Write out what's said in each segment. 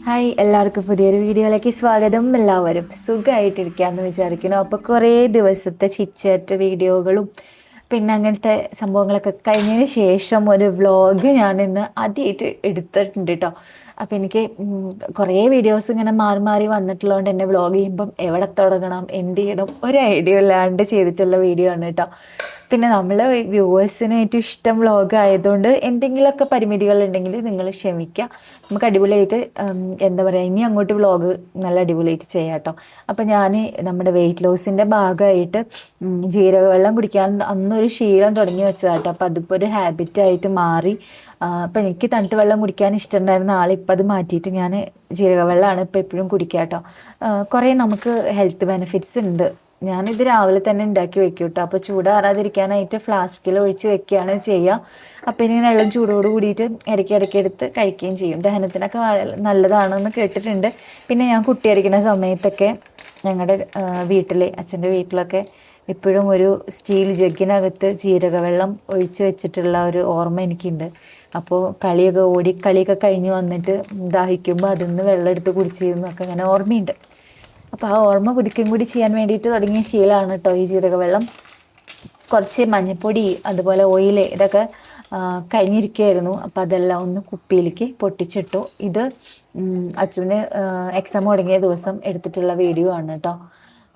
Hi, എല്ലാവർക്കും പുതിയൊരു വീഡിയോയിലേക്ക് സ്വാഗതം. എല്ലാവരും സുഖമായിട്ടിരിക്കാമെന്ന് വിചാരിക്കുന്നു. അപ്പോൾ കുറേ ദിവസത്തെ ചിറ്റ്ചാറ്റ് വീഡിയോകളും പിന്നെ അങ്ങനത്തെ സംഭവങ്ങളൊക്കെ കഴിഞ്ഞതിന് ശേഷം ഒരു വ്ളോഗ് ഞാൻ ഇന്ന് ആദ്യമായിട്ട് എടുത്തിട്ടുണ്ട് കേട്ടോ. അപ്പോൾ എനിക്ക് കുറേ വീഡിയോസ് ഇങ്ങനെ മാറി മാറി വന്നിട്ടുള്ളതുകൊണ്ട് എന്നെ വ്ളോഗ് ചെയ്യുമ്പം എവിടെ തുടങ്ങണം, എന്ത് ചെയ്യണം, ഒരു ഐഡിയ ഇല്ലാണ്ട് ചെയ്തിട്ടുള്ള വീഡിയോ ആണ് കേട്ടോ. പിന്നെ നമ്മൾ വ്യൂവേഴ്സിന് ഏറ്റവും ഇഷ്ടം വ്ളോഗ് ആയതുകൊണ്ട് എന്തെങ്കിലുമൊക്കെ പരിമിതികളുണ്ടെങ്കിൽ നിങ്ങൾ ക്ഷമിക്കുക. നമുക്ക് അടിപൊളിയായിട്ട് എന്താ പറയുക, ഇനി അങ്ങോട്ട് വ്ളോഗ് നല്ല അടിപൊളിയായിട്ട് ചെയ്യാം കേട്ടോ. അപ്പം ഞാൻ നമ്മുടെ വെയിറ്റ് ലോസിൻ്റെ ഭാഗമായിട്ട് ജീരകവെള്ളം കുടിക്കാൻ അന്നൊരു ശീലം തുടങ്ങി വെച്ചതാണ് കേട്ടോ. അപ്പോൾ അതിപ്പോൾ ഒരു ഹാബിറ്റായിട്ട് മാറി. അപ്പം എനിക്ക് തണുത്ത വെള്ളം കുടിക്കാൻ ഇഷ്ടമുണ്ടായിരുന്ന ആളിപ്പോൾ അത് മാറ്റിയിട്ട് ഞാൻ ജീരകവെള്ളമാണ് ഇപ്പോൾ എപ്പോഴും കുടിക്കുക കേട്ടോ. കുറേ നമുക്ക് ഹെൽത്ത് ബെനിഫിറ്റ്സ് ഉണ്ട്. ഞാനിത് രാവിലെ തന്നെ ഉണ്ടാക്കി വെക്കും കേട്ടോ. അപ്പോൾ ചൂടാറാതിരിക്കാനായിട്ട് ഫ്ലാസ്കിൽ ഒഴിച്ച് വെക്കുകയാണ് ചെയ്യുക. അപ്പോൾ ഇങ്ങനെ വെള്ളം ചൂടോട് കൂടിയിട്ട് ഇടയ്ക്ക് എടുത്ത് കഴിക്കുകയും ചെയ്യും. ദഹനത്തിനൊക്കെ നല്ലതാണെന്ന് കേട്ടിട്ടുണ്ട്. പിന്നെ ഞാൻ കുട്ടിയായിരിക്കുന്ന സമയത്തൊക്കെ ഞങ്ങളുടെ വീട്ടിൽ, അച്ഛൻ്റെ വീട്ടിലൊക്കെ ഇപ്പോഴും ഒരു സ്റ്റീൽ ജഗ്ഗിനകത്ത് ജീരകവെള്ളം ഒഴിച്ച് വെച്ചിട്ടുള്ള ഒരു ഓർമ്മ എനിക്കുണ്ട്. അപ്പോൾ കളിയൊക്കെ കഴിഞ്ഞ് വന്നിട്ട് ദാഹിക്കുമ്പോൾ അതിൽ നിന്ന് വെള്ളം എടുത്ത് കുടിച്ചിരുന്നൊക്കെ അങ്ങനെ ഓർമ്മയുണ്ട്. അപ്പോൾ ആ ഓർമ്മ പുതുക്കുകയും കൂടി ചെയ്യാൻ വേണ്ടിയിട്ട് തുടങ്ങിയ ശീലമാണ് കേട്ടോ ഈ ജീരകവെള്ളം. കുറച്ച് മഞ്ഞൾപ്പൊടി അതുപോലെ ഓയിൽ ഇതൊക്കെ കഴിഞ്ഞിരിക്കുകയായിരുന്നു. അപ്പോൾ അതെല്ലാം ഒന്ന് കുപ്പിയിലേക്ക് പൊട്ടിച്ചിട്ടു. ഇത് അച്ഛന് എക്സാം തുടങ്ങിയ ദിവസം എടുത്തിട്ടുള്ള വീഡിയോ ആണ് കേട്ടോ.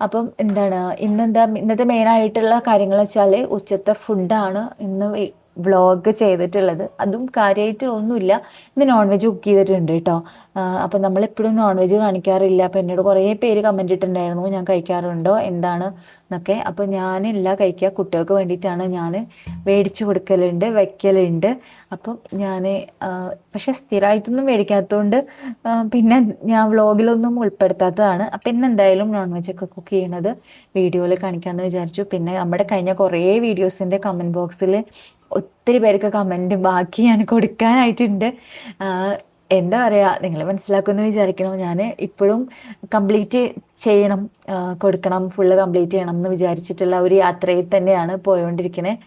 അപ്പം ഇന്നത്തെ മെയിനായിട്ടുള്ള കാര്യങ്ങൾ വെച്ചാൽ ഉച്ചത്തെ ഫുഡാണ് ഇന്ന് വ്ളോഗ് ചെയ്തിട്ടുള്ളത്. അതും കാര്യമായിട്ട് ഒന്നുമില്ല. ഇന്ന് നോൺ വെജ് കുക്ക് ചെയ്തിട്ടുണ്ട് കേട്ടോ. അപ്പം നമ്മളെപ്പോഴും നോൺ വെജ് കാണിക്കാറില്ല. അപ്പം എന്നോട് കുറേ പേര് കമൻറ്റ് ഇട്ടിട്ടുണ്ടായിരുന്നു ഞാൻ കഴിക്കാറുണ്ടോ എന്താണ് എന്നൊക്കെ. അപ്പോൾ ഞാനില്ല കഴിക്കുക, കുട്ടികൾക്ക് വേണ്ടിയിട്ടാണ് ഞാൻ മേടിച്ച് കൊടുക്കലുണ്ട്, വയ്ക്കലുണ്ട്. അപ്പം ഞാൻ പക്ഷേ സ്ഥിരമായിട്ടൊന്നും മേടിക്കാത്തതുകൊണ്ട് പിന്നെ ഞാൻ വ്ളോഗിലൊന്നും ഉൾപ്പെടുത്താത്തതാണ്. അപ്പം ഇന്നെന്തായാലും നോൺ വെജൊക്കെ കുക്ക് ചെയ്യണത് വീഡിയോയിൽ കാണിക്കാമെന്ന് വിചാരിച്ചു. പിന്നെ നമ്മുടെ കഴിഞ്ഞ കുറേ വീഡിയോസിൻ്റെ കമൻറ്റ് ബോക്സിൽ ഒത്തിരി പേർക്ക് കമൻറ്റ് ബാക്കി ഞാൻ കൊടുക്കാനായിട്ടുണ്ട്. എന്താ പറയുക, നിങ്ങൾ മനസ്സിലാക്കുമെന്ന് വിചാരിക്കണം. ഞാൻ ഇപ്പോഴും കംപ്ലീറ്റ് ചെയ്യണം, കൊടുക്കണം, ഫുള്ള് കംപ്ലീറ്റ് ചെയ്യണം എന്ന് വിചാരിച്ചിട്ടുള്ള ഒരു യാത്രയിൽ തന്നെയാണ് പോയോണ്ടിരിക്കുന്നത്.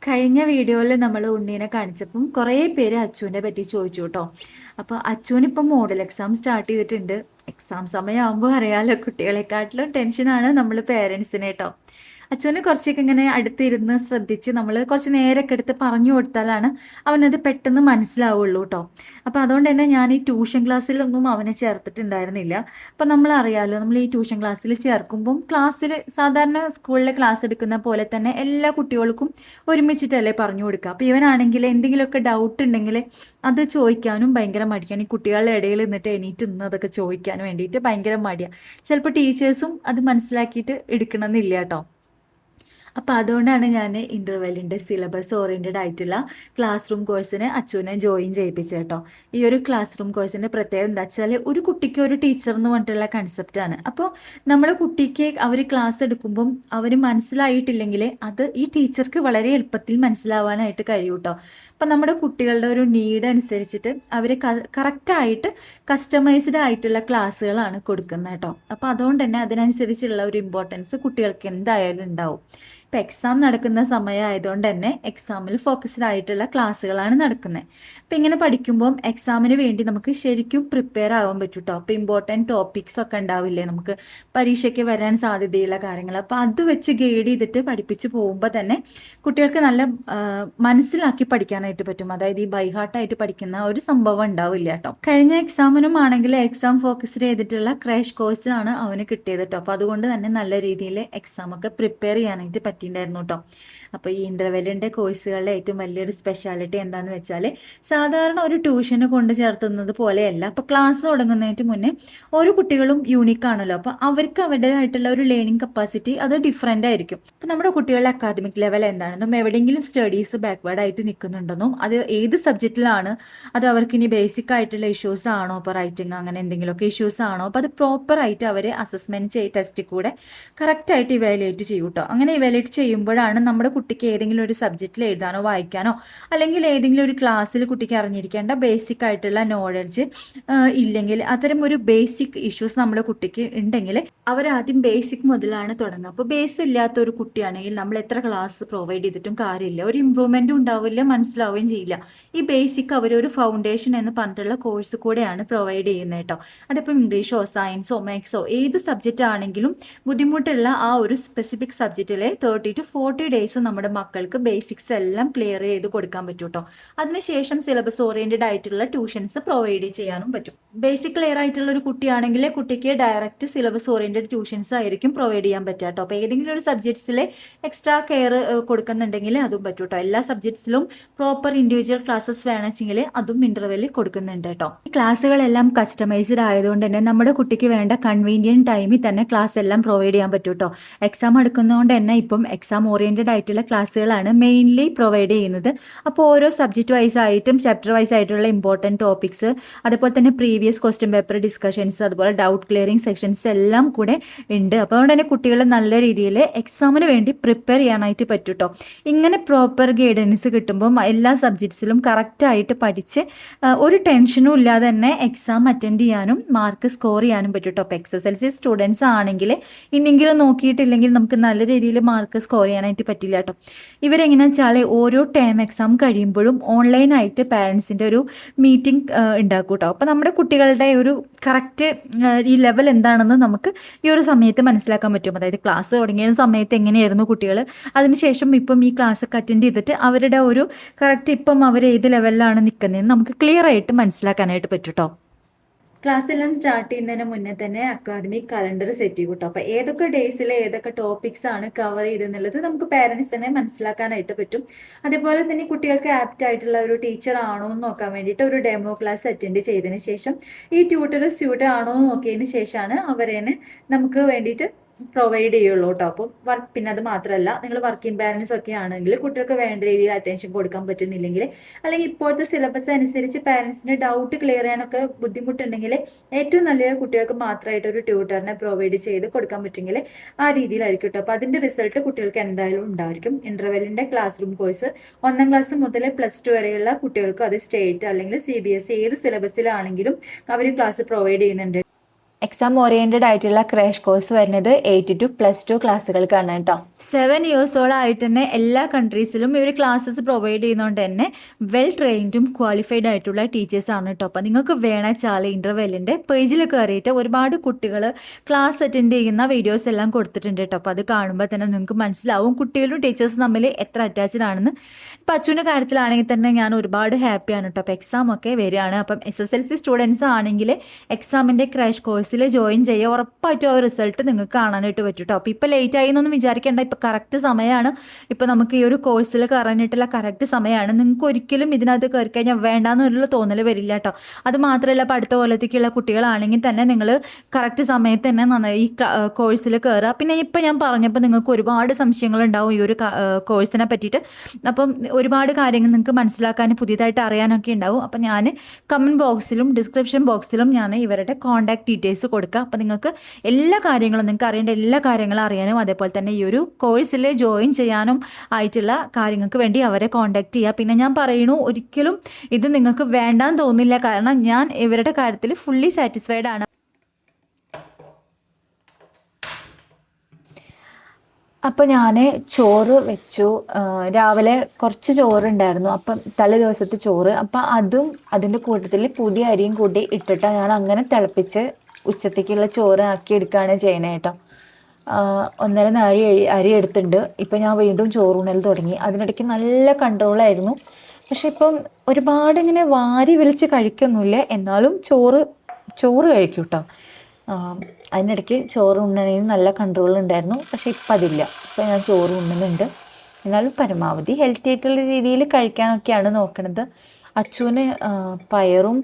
കഴിഞ്ഞ വീഡിയോയിൽ നമ്മൾ ഉണ്ണീനെ കാണിച്ചപ്പം കുറേ പേര് അച്ചുവിനെ പറ്റി ചോദിച്ചു കേട്ടോ. അപ്പോൾ അച്ചുവിനിപ്പം മോഡൽ എക്സാം സ്റ്റാർട്ട് ചെയ്തിട്ടുണ്ട്. എക്സാം സമയമാകുമ്പോൾ അറിയാമല്ലോ, കുട്ടികളെക്കാട്ടിലും ടെൻഷനാണ് നമ്മൾ പേരൻസിനെ കേട്ടോ. അച്ഛന് കുറച്ചൊക്കെ ഇങ്ങനെ അടുത്തിരുന്ന് ശ്രദ്ധിച്ച് നമ്മൾ കുറച്ച് നേരമൊക്കെ എടുത്ത് പറഞ്ഞു കൊടുത്താലാണ് അവനത് പെട്ടെന്ന് മനസ്സിലാവുള്ളൂ കേട്ടോ. അപ്പോൾ അതുകൊണ്ട് തന്നെ ഞാൻ ഈ ട്യൂഷൻ ക്ലാസ്സിലൊന്നും അവനെ ചേർത്തിട്ടുണ്ടായിരുന്നില്ല. അപ്പോൾ നമ്മളറിയാമല്ലോ, നമ്മൾ ഈ ട്യൂഷൻ ക്ലാസ്സിൽ ചേർക്കുമ്പം ക്ലാസ്സിൽ സാധാരണ സ്കൂളിലെ ക്ലാസ് എടുക്കുന്ന പോലെ തന്നെ എല്ലാ കുട്ടികൾക്കും ഒരുമിച്ചിട്ടല്ലേ പറഞ്ഞു കൊടുക്കുക. അപ്പോൾ ഇവനാണെങ്കിൽ എന്തെങ്കിലുമൊക്കെ ഡൗട്ട് ഉണ്ടെങ്കിൽ അത് ചോദിക്കാനും ഭയങ്കര മടിയാണ്. ഈ കുട്ടികളുടെ ഇടയിൽ നിന്നിട്ട് എണീറ്റ് നിന്നതൊക്കെ ചോദിക്കാൻ വേണ്ടിയിട്ട് ഭയങ്കര മടിയാണ്. ചിലപ്പോൾ ടീച്ചേഴ്സും അത് മനസ്സിലാക്കിയിട്ട് എടുക്കണമെന്നില്ല കേട്ടോ. അപ്പോൾ അതുകൊണ്ടാണ് ഞാൻ ഇൻ്റർവെല്ലിൻ്റെ സിലബസ് ഓറിയൻറ്റഡ് ആയിട്ടുള്ള ക്ലാസ് റൂം കോഴ്സിന് അച്ചുവിനെ ജോയിൻ ചെയ്യിപ്പിച്ചത് കേട്ടോ. ഈ ഒരു ക്ലാസ് റൂം കോഴ്സിൻ്റെ പ്രത്യേകത എന്താ വെച്ചാൽ ഒരു കുട്ടിക്ക് ഒരു ടീച്ചർ എന്ന് പറഞ്ഞിട്ടുള്ള കൺസെപ്റ്റാണ്. അപ്പോൾ നമ്മുടെ കുട്ടിക്ക് അവർ ക്ലാസ് എടുക്കുമ്പം അവർ മനസ്സിലായിട്ടില്ലെങ്കിൽ അത് ഈ ടീച്ചർക്ക് വളരെ എളുപ്പത്തിൽ മനസ്സിലാവാനായിട്ട് കഴിയും കേട്ടോ. അപ്പം നമ്മുടെ കുട്ടികളുടെ ഒരു നീഡ് അനുസരിച്ചിട്ട് അവർ കറക്റ്റായിട്ട് കസ്റ്റമൈസ്ഡ് ആയിട്ടുള്ള ക്ലാസ്സുകളാണ് കൊടുക്കുന്നത് കേട്ടോ. അപ്പോൾ അതുകൊണ്ട് തന്നെ അതിനനുസരിച്ചുള്ള ഒരു ഇമ്പോർട്ടൻസ് കുട്ടികൾക്ക് എന്തായാലും ഉണ്ടാവും. ഇപ്പം എക്സാം നടക്കുന്ന സമയമായതുകൊണ്ട് തന്നെ എക്സാമിൽ ഫോക്കസ്ഡ് ആയിട്ടുള്ള ക്ലാസ്സുകളാണ് നടക്കുന്നത്. അപ്പം ഇങ്ങനെ പഠിക്കുമ്പം എക്സാമിന് വേണ്ടി നമുക്ക് ശരിക്കും പ്രിപ്പയർ ആവാൻ പറ്റും കേട്ടോ. അപ്പോൾ ഇമ്പോർട്ടൻറ്റ് ടോപ്പിക്സ് ഒക്കെ ഉണ്ടാവില്ലേ നമുക്ക് പരീക്ഷയ്ക്ക് വരാൻ സാധ്യതയുള്ള കാര്യങ്ങൾ. അപ്പോൾ അത് വെച്ച് ഗൈഡ് ചെയ്തിട്ട് പഠിപ്പിച്ച് പോകുമ്പോൾ തന്നെ കുട്ടികൾക്ക് നല്ല മനസ്സിലാക്കി പഠിക്കാനായിട്ട് പറ്റും. അതായത് ഈ ബൈഹാർട്ടായിട്ട് പഠിക്കുന്ന ഒരു സംഭവം ഉണ്ടാവില്ല കേട്ടോ. കഴിഞ്ഞ എക്സാമിനും ആണെങ്കിൽ എക്സാം ഫോക്കസ്ഡ് ചെയ്തിട്ടുള്ള ക്രാഷ് കോഴ്സ് ആണ് അവന് കിട്ടിയത് കേട്ടോ. അപ്പോൾ അതുകൊണ്ട് തന്നെ നല്ല രീതിയിൽ എക്സാം ഒക്കെ പ്രിപ്പയർ ചെയ്യാനായിട്ട് പറ്റിയിട്ടുണ്ടായിരുന്നു കേട്ടോ. അപ്പോൾ ഈ ഇൻ്റർവെല്ലിൻ്റെ കോഴ്സുകളുടെ ഏറ്റവും വലിയൊരു സ്പെഷ്യാലിറ്റി എന്താണെന്ന് വെച്ചാൽ സാധാരണ ഒരു ട്യൂഷന് കൊണ്ട് ചേർത്തുന്നത് പോലെയല്ല. അപ്പോൾ ക്ലാസ് തുടങ്ങുന്നതിന് മുന്നേ ഓരോ കുട്ടികളും യൂണിക് ആണല്ലോ. അപ്പോൾ അവർക്ക് അവരുടേതായിട്ടുള്ള ഒരു ലേണിംഗ് കപ്പാസിറ്റി അത് ഡിഫറെൻ്റ് ആയിരിക്കും. അപ്പോൾ നമ്മുടെ കുട്ടികളുടെ അക്കാദമിക് ലെവൽ എന്താണെന്നും എവിടെയെങ്കിലും സ്റ്റഡീസ് ബാക്ക്വേർഡ് ആയിട്ട് നിൽക്കുന്നുണ്ടെന്നും അത് ഏത് സബ്ജക്റ്റിലാണ്, അത് അവർക്ക് ഇനി ബേസിക് ആയിട്ടുള്ള ഇഷ്യൂസ് ആണോ, ഇപ്പോൾ റൈറ്റിംഗ് അങ്ങനെ എന്തെങ്കിലുമൊക്കെ ഇഷ്യൂസ് ആണോ, അപ്പോൾ അത് പ്രോപ്പറായിട്ട് അവർ അസസ്മെൻറ്റ് ടെസ്റ്റിൽ കൂടെ കറക്റ്റായിട്ട് ഇവാലുവേറ്റ് ചെയ്യും കേട്ടോ. അങ്ങനെ ഇവാലുവേറ്റ് കംപ്ലീറ്റ് ചെയ്യുമ്പോഴാണ് നമ്മുടെ കുട്ടിക്ക് ഏതെങ്കിലും ഒരു സബ്ജക്റ്റിൽ എഴുതാനോ വായിക്കാനോ അല്ലെങ്കിൽ ഏതെങ്കിലും ഒരു ക്ലാസ്സിൽ കുട്ടിക്ക് അറിഞ്ഞിരിക്കേണ്ട ബേസിക് ആയിട്ടുള്ള നോളജ് ഇല്ലെങ്കിൽ അത്തരം ഒരു ബേസിക് ഇഷ്യൂസ് നമ്മുടെ കുട്ടിക്ക് ഉണ്ടെങ്കിൽ അവരാദ്യം ബേസിക് മുതലാണ് തുടങ്ങുക. അപ്പോൾ ബേസ് ഇല്ലാത്ത ഒരു കുട്ടിയാണെങ്കിൽ നമ്മൾ എത്ര ക്ലാസ് പ്രൊവൈഡ് ചെയ്തിട്ടും കാര്യമില്ല, ഒരു ഇമ്പ്രൂവ്മെൻറ്റും ഉണ്ടാവില്ല, മനസ്സിലാവുകയും ചെയ്യില്ല. ഈ ബേസിക് അവരൊരു ഫൗണ്ടേഷൻ എന്ന് പറഞ്ഞിട്ടുള്ള കോഴ്സ് കൂടെയാണ് പ്രൊവൈഡ് ചെയ്യുന്നത് കേട്ടോ. അതിപ്പോൾ ഇംഗ്ലീഷോ സയൻസോ മാത്സോ ഏത് സബ്ജക്റ്റ് ആണെങ്കിലും ബുദ്ധിമുട്ടുള്ള ആ ഒരു സ്പെസിഫിക് സബ്ജക്റ്റിലെ 30 to 40 ഡേയ്സ് നമ്മുടെ മക്കൾക്ക് ബേസിക്സ് എല്ലാം ക്ലിയർ ചെയ്ത് കൊടുക്കാൻ പറ്റും കേട്ടോ. അതിനുശേഷം സിലബസ് ഓറിയൻറ്റഡ് ആയിട്ടുള്ള ട്യൂഷൻസ് പ്രൊവൈഡ് ചെയ്യാനും പറ്റും. ബേസിക് ക്ലിയർ ആയിട്ടുള്ള ഒരു കുട്ടിയാണെങ്കിൽ കുട്ടിക്ക് ഡയറക്റ്റ് സിലബസ് ഓറിയൻറ്റഡ് ട്യൂഷൻസ് ആയിരിക്കും പ്രൊവൈഡ് ചെയ്യാൻ പറ്റുക കേട്ടോ. അപ്പോൾ ഏതെങ്കിലും ഒരു സബ്ജക്ട്സിലെ എക്സ്ട്രാ കെയർ കൊടുക്കുന്നുണ്ടെങ്കിൽ അതും പറ്റും കേട്ടോ. എല്ലാ സബ്ജക്ട്സിലും പ്രോപ്പർ ഇൻഡിവിജ്വൽ ക്ലാസ്സസ് വേണമെങ്കിൽ അതും ഇൻ്റർവെല്ലിൽ കൊടുക്കുന്നുണ്ട് കേട്ടോ. ഈ ക്ലാസ്സുകളെല്ലാം കസ്റ്റമൈസ്ഡ് ആയതുകൊണ്ട് തന്നെ നമ്മുടെ കുട്ടിക്ക് വേണ്ട കൺവീനിയൻറ്റ് ടൈമിൽ തന്നെ ക്ലാസ് എല്ലാം പ്രൊവൈഡ് ചെയ്യാൻ പറ്റും കേട്ടോ. എക്സാം എടുക്കുന്നതുകൊണ്ട് തന്നെ ഇപ്പം എക്സാം ഓറിയൻറ്റഡ് ആയിട്ടുള്ള ക്ലാസ്സുകളാണ് മെയിൻലി പ്രൊവൈഡ് ചെയ്യുന്നത്. അപ്പോൾ ഓരോ സബ്ജക്റ്റ് വൈസ് ആയിട്ടും ചാപ്റ്റർ വൈസ് ആയിട്ടുള്ള ഇമ്പോർട്ടൻറ്റ് ടോപ്പിക്സ്, അതുപോലെ തന്നെ പ്രീവിയസ് ക്വസ്റ്റ്യൻ പേപ്പർ ഡിസ്കഷൻസ്, അതുപോലെ ഡൗട്ട് ക്ലിയറിംഗ് സെക്ഷൻസ് എല്ലാം കൂടെ ഉണ്ട്. അപ്പോൾ അതുകൊണ്ട് തന്നെ കുട്ടികൾ നല്ല രീതിയിൽ എക്സാമിന് വേണ്ടി പ്രിപ്പയർ ചെയ്യാനായിട്ട് പറ്റും കേട്ടോ. ഇങ്ങനെ പ്രോപ്പർ ഗൈഡൻസ് കിട്ടുമ്പം എല്ലാ സബ്ജക്ട്സിലും കറക്റ്റായിട്ട് പഠിച്ച് ഒരു ടെൻഷനും ഇല്ലാതെ തന്നെ എക്സാം അറ്റൻഡ് ചെയ്യാനും മാർക്ക് സ്കോർ ചെയ്യാനും പറ്റും കേട്ടോ. അപ്പോൾ SSLC സ്റ്റുഡൻസ് ആണെങ്കിൽ ഇനിയെങ്കിലും നോക്കിയിട്ടില്ലെങ്കിൽ നമുക്ക് നല്ല രീതിയിൽ മാർക്ക് സ്കോർ ചെയ്യാനായിട്ട് പറ്റില്ല കേട്ടോ. ഇവരെങ്ങനെയാണെന്ന് വെച്ചാൽ ഓരോ ടേം എക്സാം കഴിയുമ്പോഴും ഓൺലൈനായിട്ട് പാരൻസിൻ്റെ ഒരു മീറ്റിംഗ് ഉണ്ടാക്കും കേട്ടോ. അപ്പോൾ നമ്മുടെ കുട്ടികളുടെ ഒരു കറക്റ്റ് ഈ ലെവൽ എന്താണെന്ന് നമുക്ക് ഈ ഒരു സമയത്ത് മനസ്സിലാക്കാൻ പറ്റും. അതായത് ക്ലാസ് തുടങ്ങിയ സമയത്ത് എങ്ങനെയായിരുന്നു കുട്ടികൾ, അതിനുശേഷം ഇപ്പം ഈ ക്ലാസ്സൊക്കെ അറ്റൻഡ് ചെയ്തിട്ട് അവരുടെ ഒരു കറക്റ്റ് ഇപ്പം അവർ ഏത് ലെവലിലാണ് നിൽക്കുന്നതെന്ന് നമുക്ക് ക്ലിയർ ആയിട്ട് മനസ്സിലാക്കാനായിട്ട് പറ്റും കേട്ടോ. ക്ലാസ് എല്ലാം സ്റ്റാർട്ട് ചെയ്യുന്നതിന് മുന്നേ തന്നെ അക്കാദമിക് കലണ്ടർ സെറ്റ് ചെയ്യും കേട്ടോ. അപ്പോൾ ഏതൊക്കെ ഡേയ്സിൽ ഏതൊക്കെ ടോപ്പിക്സ് ആണ് കവർ ചെയ്തെന്നുള്ളത് നമുക്ക് പേരൻസിനെ മനസ്സിലാക്കാനായിട്ട് പറ്റും. അതേപോലെ തന്നെ കുട്ടികൾക്ക് ആപ്റ്റ് ആയിട്ടുള്ള ഒരു ടീച്ചർ ആണോ എന്ന് നോക്കാൻ വേണ്ടിയിട്ട് ഒരു ഡെമോ ക്ലാസ് അറ്റൻഡ് ചെയ്തതിന് ശേഷം ഈ ട്യൂട്ടർ സ്യൂട്ട് ആണോ എന്ന് നോക്കിയതിന് ശേഷമാണ് അവരെ നമുക്ക് വേണ്ടിയിട്ട് പ്രൊവൈഡ് ചെയ്യുള്ളൂ കേട്ടോ. അപ്പോൾ പിന്നെ അത് മാത്രമല്ല, നിങ്ങൾ വർക്കിംഗ് പാരൻസ് ഒക്കെ ആണെങ്കിൽ കുട്ടികൾക്ക് വേണ്ട രീതിയിൽ അറ്റൻഷൻ കൊടുക്കാൻ പറ്റുന്നില്ലെങ്കിൽ, അല്ലെങ്കിൽ ഇപ്പോഴത്തെ സിലബസ് അനുസരിച്ച് പാരൻസിന് ഡൗട്ട് ക്ലിയർ ചെയ്യാനൊക്കെ ബുദ്ധിമുട്ടുണ്ടെങ്കിൽ ഏറ്റവും നല്ലത് കുട്ടികൾക്ക് മാത്രമായിട്ട് ഒരു ട്യൂട്ടറിനെ പ്രൊവൈഡ് ചെയ്ത് കൊടുക്കാൻ പറ്റുമെങ്കിൽ ആ രീതിയിലായിരിക്കും കേട്ടോ. അപ്പോൾ അതിൻ്റെ റിസൾട്ട് കുട്ടികൾക്ക് എന്തായാലും ഉണ്ടായിരിക്കും. ഇൻ്റർവെല്ലിൻ്റെ ക്ലാസ് റൂം കോഴ്സ് 1ാം ക്ലാസ് മുതൽ +2 വരെയുള്ള കുട്ടികൾക്ക് അത് സ്റ്റേറ്റ് അല്ലെങ്കിൽ CBSE ഏത് സിലബസിലാണെങ്കിലും അവർ ക്ലാസ് പ്രൊവൈഡ് ചെയ്യുന്നുണ്ട്. എക്സാം ഓറിയൻറ്റഡ് ആയിട്ടുള്ള ക്രാഷ് കോഴ്സ് വരുന്നത് 8 to +2 ക്ലാസ്സുകൾക്കാണ് കേട്ടോ. 7 ഇയേഴ്സോളായിട്ട് തന്നെ എല്ലാ കൺട്രീസിലും ഇവർ ക്ലാസ്സസ് പ്രൊവൈഡ് ചെയ്യുന്നതുകൊണ്ട് തന്നെ വെൽ ട്രെയിൻഡും ക്വാളിഫൈഡ് ആയിട്ടുള്ള ടീച്ചേഴ്സാണ് കേട്ടോ. അപ്പോൾ നിങ്ങൾക്ക് വേണമെച്ചാൽ ഇൻ്റർവെല്ലിൻ്റെ പേജിൽ കയറിയിട്ട് ഒരുപാട് കുട്ടികൾ ക്ലാസ് അറ്റൻഡ് ചെയ്യുന്ന വീഡിയോസ് എല്ലാം കൊടുത്തിട്ടുണ്ട് കേട്ടോ. അപ്പോൾ അത് കാണുമ്പോൾ തന്നെ നിങ്ങൾക്ക് മനസ്സിലാവും കുട്ടികളും ടീച്ചേഴ്സും തമ്മിൽ എത്ര അറ്റാച്ച്ഡ് ആണെന്ന്. ഇപ്പോൾ അച്ഛൻ്റെ കാര്യത്തിലാണെങ്കിൽ തന്നെ ഞാൻ ഒരുപാട് ഹാപ്പിയാണ് കേട്ടോ. അപ്പോൾ എക്സാം ഒക്കെ വരികയാണ്. അപ്പം SSLC സ്റ്റുഡൻസ് ആണെങ്കിൽ എക്സാമിൻ്റെ ക്രാഷ് കോഴ്സ് ജോയിൻ ചെയ്യുക, ഉറപ്പായിട്ടും ആ റിസൾട്ട് നിങ്ങൾക്ക് കാണാനായിട്ട് പറ്റും കേട്ടോ. അപ്പോൾ ഇപ്പോൾ ലേറ്റ് ആയി എന്നൊന്നും വിചാരിക്കേണ്ട, ഇപ്പോൾ കറക്റ്റ് സമയമാണ്. ഇപ്പോൾ നമുക്ക് ഈ ഒരു കോഴ്സിൽ കയറാനായിട്ടുള്ള കറക്റ്റ് സമയമാണ്. നിങ്ങൾക്ക് ഒരിക്കലും ഇതിനകത്ത് കയറി കഴിഞ്ഞാൽ വേണ്ടാന്നുള്ള തോന്നൽ വരില്ല കേട്ടോ. അത് മാത്രമല്ല, ഇപ്പോൾ അടുത്ത കൊല്ലത്തേക്കുള്ള കുട്ടികളാണെങ്കിൽ തന്നെ നിങ്ങൾ കറക്റ്റ് സമയത്ത് തന്നെ നന്നായി ഈ കോഴ്സിൽ കയറുക. പിന്നെ ഇപ്പോൾ ഞാൻ പറഞ്ഞപ്പോൾ നിങ്ങൾക്ക് ഒരുപാട് സംശയങ്ങളുണ്ടാവും ഈ ഒരു കോഴ്സിനെ പറ്റിയിട്ട്. അപ്പം ഒരുപാട് കാര്യങ്ങൾ നിങ്ങൾക്ക് മനസ്സിലാക്കാനും പുതിയതായിട്ട് അറിയാനൊക്കെ ഉണ്ടാവും. അപ്പം ഞാൻ കമൻറ്റ് ബോക്സിലും ഡിസ്ക്രിപ്ഷൻ ബോക്സിലും ഞാൻ ഇവരുടെ കോൺടാക്ട് ഡീറ്റെയിൽസ് കൊടുക്കുക. അപ്പോൾ നിങ്ങൾക്ക് എല്ലാ കാര്യങ്ങളും, നിങ്ങൾക്ക് അറിയേണ്ട എല്ലാ കാര്യങ്ങളും അറിയാനും അതേപോലെ തന്നെ ഈ ഒരു കോഴ്സിൽ ജോയിൻ ചെയ്യാനും ആയിട്ടുള്ള കാര്യങ്ങൾക്ക് വേണ്ടി അവരെ കോൺടാക്ട് ചെയ്യുക. പിന്നെ ഞാൻ പറയുന്നു, ഒരിക്കലും ഇത് നിങ്ങൾക്ക് വേണ്ടാന്ന് തോന്നില്ല, കാരണം ഞാൻ ഇവരുടെ കാര്യത്തിൽ ഫുള്ളി സാറ്റിസ്ഫൈഡ് ആണ്. അപ്പോൾ ഞാൻ ചോറ് വെച്ചു. രാവിലെ കുറച്ച് ചോറുണ്ടായിരുന്നു, അപ്പം തലേ ദിവസത്തെ ചോറ്. അപ്പം അതും അതിൻ്റെ കൂട്ടത്തിൽ പുതിയ അരിയും കൂട്ടി ഇട്ടിട്ട് ഞാൻ അങ്ങനെ തിളപ്പിച്ച് ഉച്ചത്തേക്കുള്ള ചോറ് ആക്കി എടുക്കുകയാണ് ചെയ്യണേ കേട്ടോ. 1.5 നാഴി അരി എടുത്തിട്ടുണ്ട്. ഇപ്പം ഞാൻ വീണ്ടും ചോറൂണൽ തുടങ്ങി. അതിനിടയ്ക്ക് നല്ല കൺട്രോളായിരുന്നു. പക്ഷെ ഇപ്പം ഒരുപാട് ഇങ്ങനെ വാരി വലിച്ച് കഴിക്കൊന്നുമില്ല, എന്നാലും ചോറ് കഴിക്കും കേട്ടോ. അതിനിടയ്ക്ക് ചോറ് ഉണ്ണണതിന് നല്ല കൺട്രോൾ ഉണ്ടായിരുന്നു. പക്ഷേ ഇപ്പം അതില്ല. ഇപ്പം ഞാൻ ചോറ് ഉണ്ണുന്നുണ്ട്. എന്നാലും പരമാവധി ഹെൽത്തി ആയിട്ടുള്ള രീതിയിൽ കഴിക്കാനൊക്കെയാണ് നോക്കണത്. അച്ചുവിന് പയറും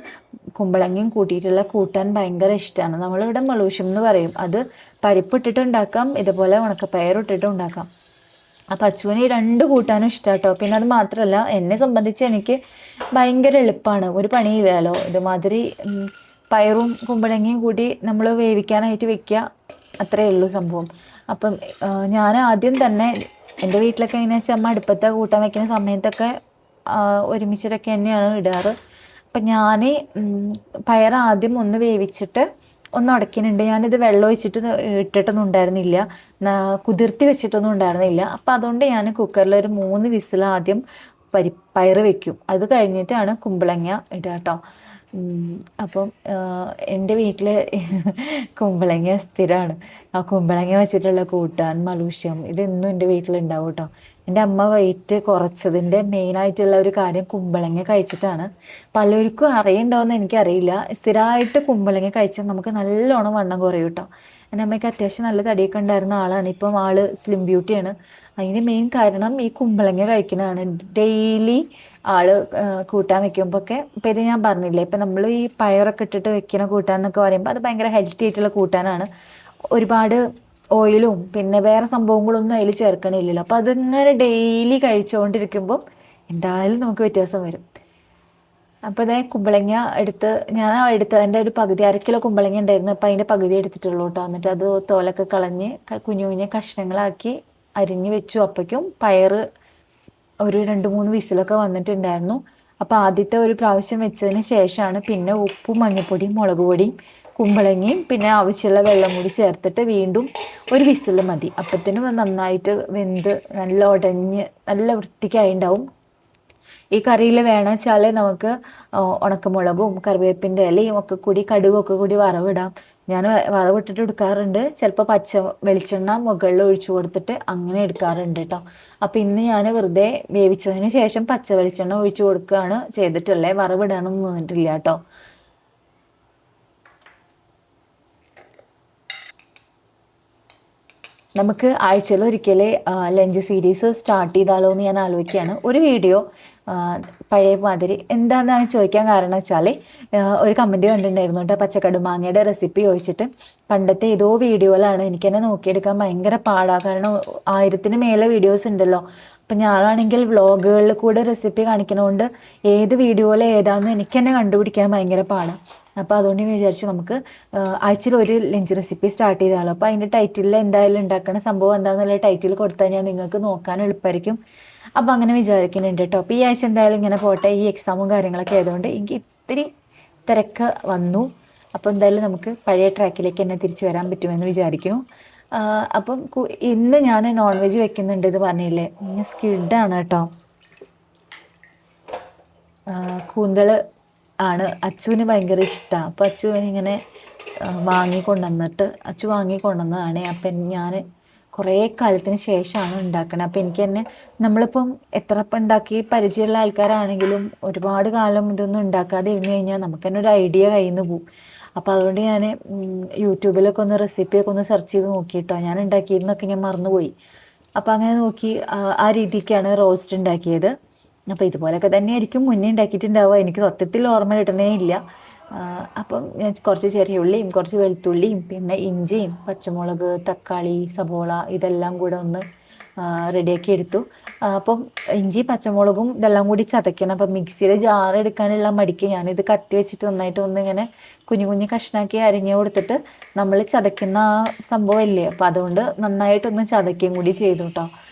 കുമ്പളങ്ങയും കൂട്ടിയിട്ടുള്ള കൂട്ടാൻ ഭയങ്കര ഇഷ്ടമാണ്. നമ്മളിവിടെ മലൂഷ്യം എന്ന് പറയും. അത് പരിപ്പിട്ടിട്ട് ഉണ്ടാക്കാം, ഇതുപോലെ ഉണക്കപ്പയറിട്ടിട്ട് ഉണ്ടാക്കാം. അപ്പം അച്ചുവിന് ഈ 2 കൂട്ടാനും ഇഷ്ടമാണ് കേട്ടോ. പിന്നെ അത് മാത്രമല്ല, എന്നെ സംബന്ധിച്ച് എനിക്ക് ഭയങ്കര എളുപ്പമാണ്, ഒരു പണിയില്ലല്ലോ. ഇതുമാതിരി പയറും കുമ്പളങ്ങയും കൂടി നമ്മൾ വേവിക്കാനായിട്ട് വെക്കുക, അത്രയേ ഉള്ളൂ സംഭവം. അപ്പം ഞാൻ ആദ്യം തന്നെ എൻ്റെ വീട്ടിലൊക്കെ എങ്ങനെയാ വെച്ചാൽ അമ്മ അടുപ്പത്തെ കൂട്ടാൻ വയ്ക്കുന്ന സമയത്തൊക്കെ ഒരുമിച്ചിട്ടൊക്കെ തന്നെയാണ് ഇടാറ്. അപ്പം ഞാൻ പയർ ആദ്യം ഒന്ന് വേവിച്ചിട്ട് ഒന്ന് ഉടയ്ക്കുന്നുണ്ട്. ഞാനിത് വെള്ളം ഒഴിച്ചിട്ട് ഇട്ടിട്ടൊന്നും ഉണ്ടായിരുന്നില്ല, കുതിർത്തി വെച്ചിട്ടൊന്നും ഉണ്ടായിരുന്നില്ല. അപ്പം അതുകൊണ്ട് ഞാൻ കുക്കറിൽ ഒരു 3 വിസിൽ ആദ്യം പയർ വെക്കും. അത് കഴിഞ്ഞിട്ടാണ് കുമ്പളങ്ങ ഇടുക കേട്ടോ. അപ്പം എൻ്റെ വീട്ടിൽ കുമ്പളങ്ങ സ്ഥിരമാണ്. ആ കുമ്പളങ്ങ വെച്ചിട്ടുള്ള കൂട്ടാൻ, മലൂഷ്യം, ഇതെന്നും എൻ്റെ വീട്ടിലുണ്ടാവും കേട്ടോ. എൻ്റെ അമ്മ വെയിറ്റ് കുറച്ചതിൻ്റെ മെയിനായിട്ടുള്ള ഒരു കാര്യം കുമ്പളങ്ങ കഴിച്ചിട്ടാണ്. പലർക്കും അറിയുന്നുണ്ടോയെന്ന് എനിക്കറിയില്ല. സ്ഥിരമായിട്ട് കുമ്പളങ്ങ കഴിച്ചാൽ നമുക്ക് നല്ലോണം വണ്ണം കുറയും കേട്ടോ. എൻ്റെ അമ്മയ്ക്ക് അത്യാവശ്യം നല്ല തടിയൊക്കെ ഉണ്ടായിരുന്ന ആളാണ്. ഇപ്പം ആള് സ്ലിം ബ്യൂട്ടിയാണ്. അതിന് മെയിൻ കാരണം ഈ കുമ്പളങ്ങ കഴിക്കുന്നതാണ്. ഡെയിലി ആള് കൂട്ടാൻ വെക്കുമ്പോഴൊക്കെ ഇപ്പം ഇത് ഞാൻ പറഞ്ഞില്ലേ, ഇപ്പം നമ്മൾ ഈ പയറൊക്കെ ഇട്ടിട്ട് വെക്കുന്ന കൂട്ടാൻ എന്നൊക്കെ പറയുമ്പോൾ അത് ഭയങ്കര ഹെൽത്തി ആയിട്ടുള്ള കൂട്ടാനാണ്. ഒരുപാട് ഓയിലും പിന്നെ വേറെ സംഭവങ്ങളൊന്നും അതിൽ ചേർക്കണില്ലല്ലോ. അപ്പോൾ അതിങ്ങനെ ഡെയിലി കഴിച്ചുകൊണ്ടിരിക്കുമ്പോൾ എന്തായാലും നമുക്ക് വ്യത്യാസം വരും. അപ്പോൾ അതേ കുമ്പളങ്ങ ഞാൻ എടുത്തതിൻ്റെ ഒരു പകുതി, 1/2 കിലോ കുമ്പളങ്ങ ഉണ്ടായിരുന്നു. അപ്പോൾ അതിൻ്റെ പകുതി എടുത്തിട്ടുള്ളൂ കേട്ടോ. എന്നിട്ട് അത് തോലൊക്കെ കളഞ്ഞ് കുഞ്ഞു കുഞ്ഞു കഷ്ണങ്ങളാക്കി അരിഞ്ഞ് വെച്ചു. അപ്പോഴേക്കും പയർ ഒരു 2-3 വിസിലൊക്കെ വന്നിട്ടുണ്ടായിരുന്നു. അപ്പോൾ ആദ്യത്തെ ഒരു പ്രാവശ്യം വെച്ചതിന് ശേഷമാണ് പിന്നെ ഉപ്പും മഞ്ഞൾപ്പൊടിയും മുളക് പൊടിയും കുമ്പളങ്ങയും പിന്നെ ആവശ്യമുള്ള വെള്ളം കൂടി ചേർത്തിട്ട് വീണ്ടും ഒരു വിസിൽ മതി. അപ്പത്തിനും നന്നായിട്ട് വെന്ത് നല്ല ഉടഞ്ഞ് നല്ല വൃത്തിക്കായി ഉണ്ടാവും. ഈ കറിയിൽ വേണമെന്ന് വെച്ചാൽ നമുക്ക് ഉണക്കമുളകും കറിവേപ്പിൻ്റെ ഇലയും ഒക്കെ കൂടി കടുകൊക്കെ കൂടി വറവിടാം. ഞാൻ വറവിട്ടിട്ട് എടുക്കാറുണ്ട്. ചിലപ്പോൾ പച്ച വെളിച്ചെണ്ണ മുകളിൽ ഒഴിച്ചു കൊടുത്തിട്ട് അങ്ങനെ എടുക്കാറുണ്ട് കേട്ടോ. അപ്പം ഇന്ന് ഞാൻ വെറുതെ വേവിച്ചതിന് ശേഷം പച്ച വെളിച്ചെണ്ണ ഒഴിച്ചു കൊടുക്കുകയാണ് ചെയ്തിട്ടുള്ളത്. വറവിടാനൊന്നും നിന്നിട്ടില്ല കേട്ടോ. നമുക്ക് ആഴ്ചയിൽ ഒരിക്കൽ ലഞ്ച് സീരീസ് സ്റ്റാർട്ട് ചെയ്താലോ എന്ന് ഞാൻ ആലോചിക്കുകയാണ്. ഒരു വീഡിയോ പഴയ മാതിരി എന്താണെന്ന് ചോദിക്കാൻ കാരണം വെച്ചാൽ ഒരു കമൻറ്റ് കണ്ടിട്ടുണ്ടായിരുന്നു കേട്ടോ. പച്ചക്കടുമാങ്ങയുടെ റെസിപ്പി ചോദിച്ചിട്ട് പണ്ടത്തെ ഏതോ വീഡിയോയിലാണ്. എനിക്ക് തന്നെ നോക്കിയെടുക്കാൻ ഭയങ്കര പാടാണ്. കാരണം 1000-ന് മേലെ വീഡിയോസ് ഉണ്ടല്ലോ. അപ്പം ഞാനാണെങ്കിൽ വ്ളോഗുകളിൽ കൂടെ റെസിപ്പി കാണിക്കണോണ്ട് ഏത് വീഡിയോയിൽ ഏതാണെന്ന് എനിക്ക് തന്നെ കണ്ടുപിടിക്കാൻ ഭയങ്കര പാടാണ്. അപ്പോൾ അതുകൊണ്ട് വിചാരിച്ചു നമുക്ക് ആഴ്ചയിൽ ഒരു ലഞ്ച് റെസിപ്പി സ്റ്റാർട്ട് ചെയ്താലോ. അപ്പോൾ അതിൻ്റെ ടൈറ്റിലിൽ എന്തായാലും ഉണ്ടാക്കുന്ന സംഭവം എന്താണെന്നുള്ള ടൈറ്റിൽ കൊടുത്താൽ ഞാൻ നിങ്ങൾക്ക് നോക്കാൻ എളുപ്പമായിരിക്കും. അപ്പോൾ അങ്ങനെ വിചാരിക്കുന്നുണ്ട് കേട്ടോ. അപ്പോൾ ഈ ആഴ്ച എന്തായാലും ഇങ്ങനെ പോട്ടെ. ഈ എക്സാമും കാര്യങ്ങളൊക്കെ ആയതുകൊണ്ട് എനിക്ക് ഇത്തിരി തിരക്ക് വന്നു. അപ്പോൾ എന്തായാലും നമുക്ക് പഴയ ട്രാക്കിലേക്ക് തന്നെ തിരിച്ചു വരാൻ പറ്റുമെന്ന് വിചാരിക്കുന്നു. അപ്പം ഇന്ന് ഞാൻ നോൺ വെജ് വെക്കുന്നുണ്ട് എന്ന് പറഞ്ഞില്ലേ, സ്കിഡാണ് കേട്ടോ. കൂന്തൽ ആണ് അച്ചുവിന് ഭയങ്കര ഇഷ്ടമാണ്. അപ്പോൾ അച്ചു ഇങ്ങനെ അച്ചു വാങ്ങിക്കൊണ്ടുവന്നതാണ്. അപ്പം ഞാൻ കുറേ കാലത്തിന് ശേഷമാണ് ഉണ്ടാക്കണത്. അപ്പോൾ എനിക്ക് തന്നെ നമ്മളിപ്പം എത്ര ഇപ്പം ഉണ്ടാക്കി പരിചയമുള്ള ആൾക്കാരാണെങ്കിലും ഒരുപാട് കാലം ഇതൊന്നും ഉണ്ടാക്കാതെ ഇരുന്ന് കഴിഞ്ഞാൽ നമുക്ക് തന്നെ ഒരു ഐഡിയ കയ്യിൽ നിന്ന് പോവും. അപ്പോൾ അതുകൊണ്ട് ഞാൻ യൂട്യൂബിലൊക്കെ ഒന്ന് റെസിപ്പിയൊക്കെ ഒന്ന് സെർച്ച് ചെയ്ത് നോക്കിയിട്ടോ. ഞാൻ ഉണ്ടാക്കിയിരുന്നൊക്കെ ഞാൻ മറന്നുപോയി. അപ്പോൾ അങ്ങനെ നോക്കി ആ രീതിക്കാണ് റോസ്റ്റ് ഉണ്ടാക്കിയത്. അപ്പോൾ ഇതുപോലെയൊക്കെ തന്നെയായിരിക്കും മുന്നേ ഉണ്ടാക്കിയിട്ടുണ്ടാവുക. എനിക്ക് സത്യത്തിൽ ഓർമ്മ കിട്ടണേ ഇല്ല. അപ്പം ഞാൻ കുറച്ച് ചെറിയ ഉള്ളിയും കുറച്ച് വെളുത്തുള്ളിയും പിന്നെ ഇഞ്ചിയും പച്ചമുളക് തക്കാളി സബോള ഇതെല്ലാം കൂടെ ഒന്ന് റെഡിയാക്കി എടുത്തു. അപ്പം ഇഞ്ചി പച്ചമുളകും ഇതെല്ലാം കൂടി ചതയ്ക്കണം. അപ്പം മിക്സിയിൽ ജാർ എടുക്കാനുള്ള മടിക്ക് ഞാനിത് കത്തി വെച്ചിട്ട് നന്നായിട്ട് ഒന്ന് ഇങ്ങനെ കുഞ്ഞു കുഞ്ഞു കഷ്ണാക്കി അരിഞ്ഞു കൊടുത്തിട്ട് നമ്മൾ ചതയ്ക്കുന്ന ആ സംഭവമില്ലേ, അപ്പോൾ അതുകൊണ്ട് നന്നായിട്ടൊന്ന് ചതയ്ക്കുകയും കൂടി ചെയ്തു കേട്ടോ.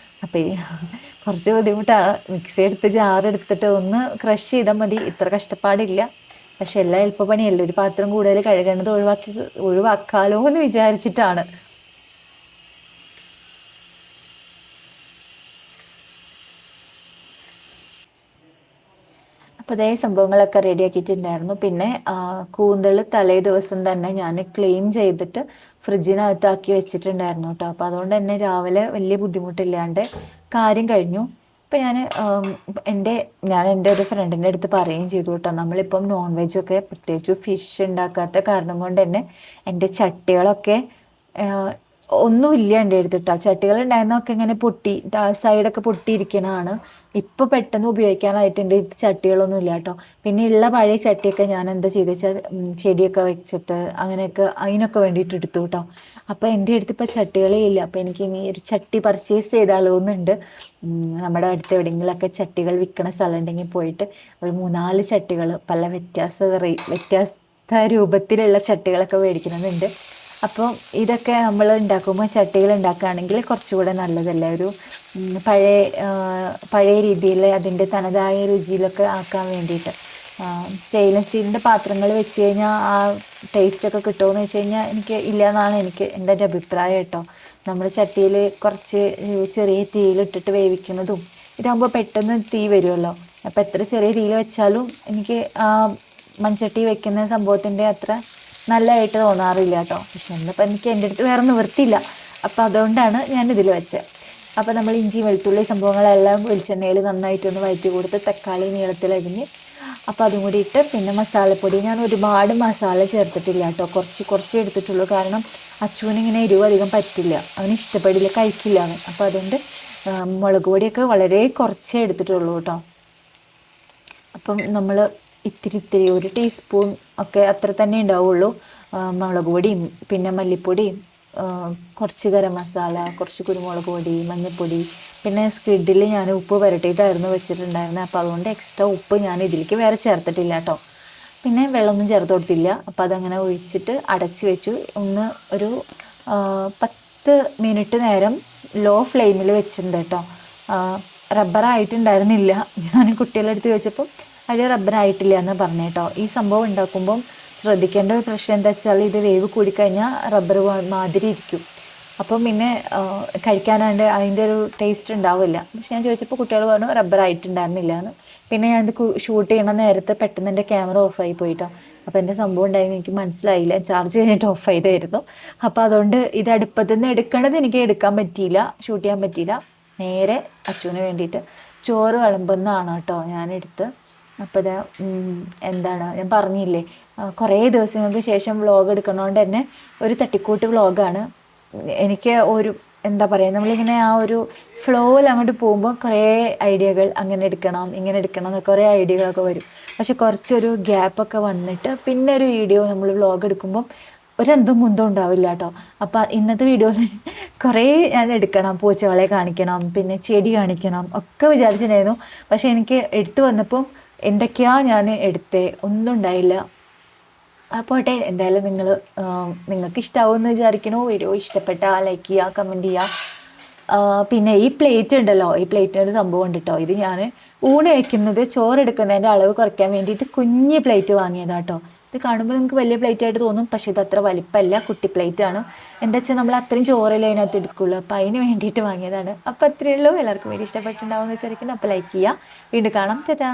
അപ്പോൾ കുറച്ച് ബുദ്ധിമുട്ടാണ്. മിക്സി എടുത്ത് ജാറെടുത്തിട്ട് ഒന്ന് ക്രഷ് ചെയ്താൽ മതി, ഇത്ര കഷ്ടപ്പാടില്ല. പക്ഷെ എല്ലാം എളുപ്പപ്പണിയല്ല. ഒരു പാത്രം കൂടുതൽ കഴുകേണ്ടത് ഒഴിവാക്കാലോ എന്ന് വിചാരിച്ചിട്ടാണ്. അപ്പോൾ അതേ സംഭവങ്ങളൊക്കെ റെഡിയാക്കിയിട്ടുണ്ടായിരുന്നു. പിന്നെ കൂന്തൽ തലേ ദിവസം തന്നെ ഞാൻ ക്ലീൻ ചെയ്തിട്ട് ഫ്രിഡ്ജിനകത്താക്കി വെച്ചിട്ടുണ്ടായിരുന്നു കേട്ടോ. അപ്പോൾ അതുകൊണ്ട് തന്നെ രാവിലെ വലിയ ബുദ്ധിമുട്ടില്ലാണ്ട് കാര്യം കഴിഞ്ഞു. ഇപ്പം ഞാൻ എൻ്റെ ഒരു ഫ്രണ്ടിൻ്റെ അടുത്ത് പറയുകയും ചെയ്തു കേട്ടോ. നമ്മളിപ്പം നോൺ വെജൊക്കെ പ്രത്യേകിച്ച് ഫിഷ് ഉണ്ടാക്കാത്ത കാരണം കൊണ്ട് തന്നെ എൻ്റെ ചട്ടികളൊക്കെ ഒന്നുമില്ല എൻ്റെ അടുത്തിട്ടാ. ചട്ടികൾ ഉണ്ടായിരുന്നൊക്കെ ഇങ്ങനെ പൊട്ടി സൈഡൊക്കെ പൊട്ടിയിരിക്കണതാണ്. ഇപ്പോൾ പെട്ടെന്ന് ഉപയോഗിക്കാനായിട്ട് എൻ്റെ ചട്ടികളൊന്നും ഇല്ല കേട്ടോ. പിന്നെ ഉള്ള പഴയ ചട്ടിയൊക്കെ ഞാൻ എന്താ ചെയ്തെന്ന് വെച്ചാൽ ചെടിയൊക്കെ വെച്ചിട്ട് അങ്ങനെയൊക്കെ അതിനൊക്കെ വേണ്ടിയിട്ട് എടുത്തു കേട്ടോ. അപ്പോൾ എൻ്റെ അടുത്ത് ഇപ്പോൾ ചട്ടികളേ ഇല്ല. അപ്പോൾ എനിക്ക് ഇനി ഒരു ചട്ടി പർച്ചേസ് ചെയ്താലോ എന്നുണ്ട്. നമ്മുടെ അടുത്ത് എവിടെയെങ്കിലുമൊക്കെ ചട്ടികൾ വിൽക്കണ സ്ഥലം ഉണ്ടെങ്കിൽ പോയിട്ട് ഒരു 3-4 ചട്ടികൾ പല വ്യത്യസ്ത രൂപത്തിലുള്ള ചട്ടികളൊക്കെ മേടിക്കണമെന്നുണ്ട്. അപ്പോൾ ഇതൊക്കെ നമ്മൾ ഉണ്ടാക്കുമ്പോൾ ചട്ടികൾ ഉണ്ടാക്കുകയാണെങ്കിൽ കുറച്ചുകൂടെ നല്ലതല്ലേ, ഒരു പഴയ പഴയ രീതിയിൽ അതിൻ്റെ തനതായ രുചിയിലൊക്കെ ആക്കാൻ വേണ്ടിയിട്ട്. സ്റ്റെയിൻലെസ് സ്റ്റീലിൻ്റെ പാത്രങ്ങൾ വെച്ച് കഴിഞ്ഞാൽ ആ ടേസ്റ്റൊക്കെ കിട്ടുമെന്ന് വെച്ച് കഴിഞ്ഞാൽ എനിക്ക് ഇല്ല എന്നാണ് എൻ്റെ ഒരു അഭിപ്രായം കേട്ടോ. നമ്മൾ ചട്ടിയിൽ കുറച്ച് ചെറിയ തീയിലിട്ടിട്ട് വേവിക്കുന്നതും ഇതാകുമ്പോൾ പെട്ടെന്ന് തീ വരുമല്ലോ. അപ്പോൾ എത്ര ചെറിയ തീയിൽ വെച്ചാലും എനിക്ക് ആ മൺചട്ടി വെക്കുന്ന സംഭവത്തിൻ്റെ അത്ര നല്ലതായിട്ട് തോന്നാറില്ല കേട്ടോ. പക്ഷെ എന്നിപ്പോൾ എനിക്ക് എൻ്റെ അടുത്ത് വേറെ നിവൃത്തിയില്ല, അപ്പോൾ അതുകൊണ്ടാണ് ഞാനിതിൽ വെച്ചത്. അപ്പോൾ നമ്മൾ ഇഞ്ചി വെളുത്തുള്ളി സംഭവങ്ങളെല്ലാം വെളിച്ചെണ്ണയിൽ നന്നായിട്ടൊന്ന് വഴറ്റി കൊടുത്ത് തക്കാളി നീളത്തിലരിഞ്ഞ് അപ്പോൾ അതും കൂടി ഇട്ട് പിന്നെ മസാലപ്പൊടി ഞാൻ ഒരുപാട് മസാല ചേർത്തിട്ടില്ല കേട്ടോ, കുറച്ച് എടുത്തിട്ടുള്ളൂ. കാരണം അച്ചുവിനിങ്ങനെ എരിവ് അധികം പറ്റില്ല, അവന് ഇഷ്ടപ്പെടില്ല, കഴിക്കില്ല അവൻ. അപ്പോൾ അതുകൊണ്ട് മുളക് പൊടിയൊക്കെ വളരെ കുറച്ചേ എടുത്തിട്ടുള്ളൂ കേട്ടോ. അപ്പം നമ്മൾ ഇത്തിരി 1 ടീസ്പൂൺ ഒക്കെ അത്ര തന്നെ ഉണ്ടാവുള്ളൂ മുളക് പൊടിയും പിന്നെ മല്ലിപ്പൊടിയും കുറച്ച് ഗരം മസാല, കുറച്ച് കുരുമുളക് പൊടി, മഞ്ഞൾപ്പൊടി, പിന്നെ സ്ക്വിഡിൽ ഞാൻ ഉപ്പ് പുരട്ടിയിട്ടായിരുന്നു വെച്ചിട്ടുണ്ടായിരുന്നത്. അപ്പോൾ അതുകൊണ്ട് എക്സ്ട്രാ ഉപ്പ് ഞാൻ ഇതിലേക്ക് വേറെ ചേർത്തിട്ടില്ല കേട്ടോ. പിന്നെ വെള്ളമൊന്നും ചേർത്ത് കൊടുത്തില്ല. അപ്പോൾ അതങ്ങനെ ഒഴിച്ചിട്ട് അടച്ച് വെച്ചു. ഒരു 10 മിനിറ്റ് നേരം ലോ ഫ്ലെയിമിൽ വെച്ചിട്ടുണ്ട് കേട്ടോ. റബ്ബറായിട്ടുണ്ടായിരുന്നില്ല, ഞാൻ കുട്ടികളുടെ അടുത്ത് വെച്ചപ്പോൾ അതിൽ റബ്ബറായിട്ടില്ല എന്ന് പറഞ്ഞു കേട്ടോ. ഈ സംഭവം ഉണ്ടാക്കുമ്പം ശ്രദ്ധിക്കേണ്ട ഒരു പ്രശ്നം എന്താ വെച്ചാൽ ഇത് വേവ് കൂടിക്കഴിഞ്ഞാൽ റബ്ബർ മാതിരി ഇരിക്കും. അപ്പം പിന്നെ കഴിക്കാനായിട്ട് അതിൻ്റെ ഒരു ടേസ്റ്റ് ഉണ്ടാവില്ല. പക്ഷെ ഞാൻ ചോദിച്ചപ്പോൾ കുട്ടികൾ പറഞ്ഞു റബ്ബറായിട്ടുണ്ടായിരുന്നില്ല എന്ന്. പിന്നെ ഞാനിത് ഷൂട്ട് ചെയ്യണ നേരത്തെ പെട്ടെന്ന് എൻ്റെ ക്യാമറ ഓഫായി പോയിട്ടോ. അപ്പോൾ എൻ്റെ സംഭവം ഉണ്ടായിരുന്നു എനിക്ക് മനസ്സിലായില്ല, ചാർജ് കഴിഞ്ഞിട്ട് ഓഫ് ചെയ്തായിരുന്നു. അപ്പോൾ അതുകൊണ്ട് ഇത് അടുപ്പത്തു നിന്ന് എടുക്കേണ്ടത് എനിക്ക് എടുക്കാൻ പറ്റിയില്ല, ഷൂട്ട് ചെയ്യാൻ പറ്റിയില്ല. നേരെ അച്ചുവിന് വേണ്ടിയിട്ട് ചോറ് വിളമ്പുന്നതാണ് കേട്ടോ ഞാനെടുത്ത്. അപ്പോൾ ഇത് എന്താണ് ഞാൻ പറഞ്ഞില്ലേ, കുറേ ദിവസങ്ങൾക്ക് ശേഷം വ്ളോഗ് എടുക്കുന്നതുകൊണ്ട് തന്നെ ഒരു തട്ടിക്കൂട്ട് വ്ളോഗാണ്. എനിക്ക് എന്താ പറയുക, നമ്മളിങ്ങനെ ആ ഒരു ഫ്ലോയിൽ അങ്ങോട്ട് പോകുമ്പോൾ കുറേ ഐഡിയകൾ അങ്ങനെ എടുക്കണം ഇങ്ങനെ എടുക്കണം എന്നൊക്കെ കുറേ ഐഡിയകളൊക്കെ വരും. പക്ഷെ കുറച്ചൊരു ഗ്യാപ്പൊക്കെ വന്നിട്ട് പിന്നെ ഒരു വീഡിയോ നമ്മൾ വ്ളോഗ് എടുക്കുമ്പം ഒരെന്തും കുന്തം ഉണ്ടാവില്ല കേട്ടോ. അപ്പോൾ ഇന്നത്തെ വീഡിയോയിൽ കുറേ ഞാൻ എടുക്കണം, പൂച്ചകളെ കാണിക്കണം, പിന്നെ ചെടി കാണിക്കണം ഒക്കെ വിചാരിച്ചിട്ടുണ്ടായിരുന്നു. പക്ഷെ എനിക്ക് എടുത്തു വന്നപ്പം എന്തൊക്കെയാണ് ഞാൻ എടുത്തേ ഒന്നും ഉണ്ടായില്ല. അപ്പോട്ടെ, എന്തായാലും നിങ്ങൾക്ക് ഇഷ്ടമാവുമെന്ന് വിചാരിക്കണോ. വീഡിയോ ഇഷ്ടപ്പെട്ടാൽ ലൈക്ക് ചെയ്യുക, കമൻറ്റ് ചെയ്യുക. പിന്നെ ഈ പ്ലേറ്റ് ഉണ്ടല്ലോ, ഈ പ്ലേറ്റിനൊരു സംഭവം ഉണ്ട് കേട്ടോ. ഇത് ഞാൻ ഊണ് വയ്ക്കുന്നത് ചോറെടുക്കുന്നതിൻ്റെ അളവ് കുറയ്ക്കാൻ വേണ്ടിയിട്ട് കുഞ്ഞ് പ്ലേറ്റ് വാങ്ങിയതാണ് കേട്ടോ. ഇത് കാണുമ്പോൾ നിങ്ങൾക്ക് വലിയ പ്ലേറ്റ് ആയിട്ട് തോന്നും, പക്ഷേ ഇത് അത്ര വലിപ്പമല്ല, കുട്ടി പ്ലേറ്റ് ആണ്. എന്താ വെച്ചാൽ നമ്മൾ അത്രയും ചോറല്ലേ അതിനകത്ത് എടുക്കുള്ളൂ, അപ്പോൾ അതിന് വേണ്ടിയിട്ട് വാങ്ങിയതാണ്. അപ്പോൾ അത്രയേ ഉള്ളൂ. എല്ലാവർക്കും വീഡിയോ ഇഷ്ടപ്പെട്ടിട്ടുണ്ടാവുമെന്ന് വിചാരിക്കുന്നു. അപ്പോൾ ലൈക്ക് ചെയ്യുക. വീണ്ടും കാണാം. ടാറ്റാ.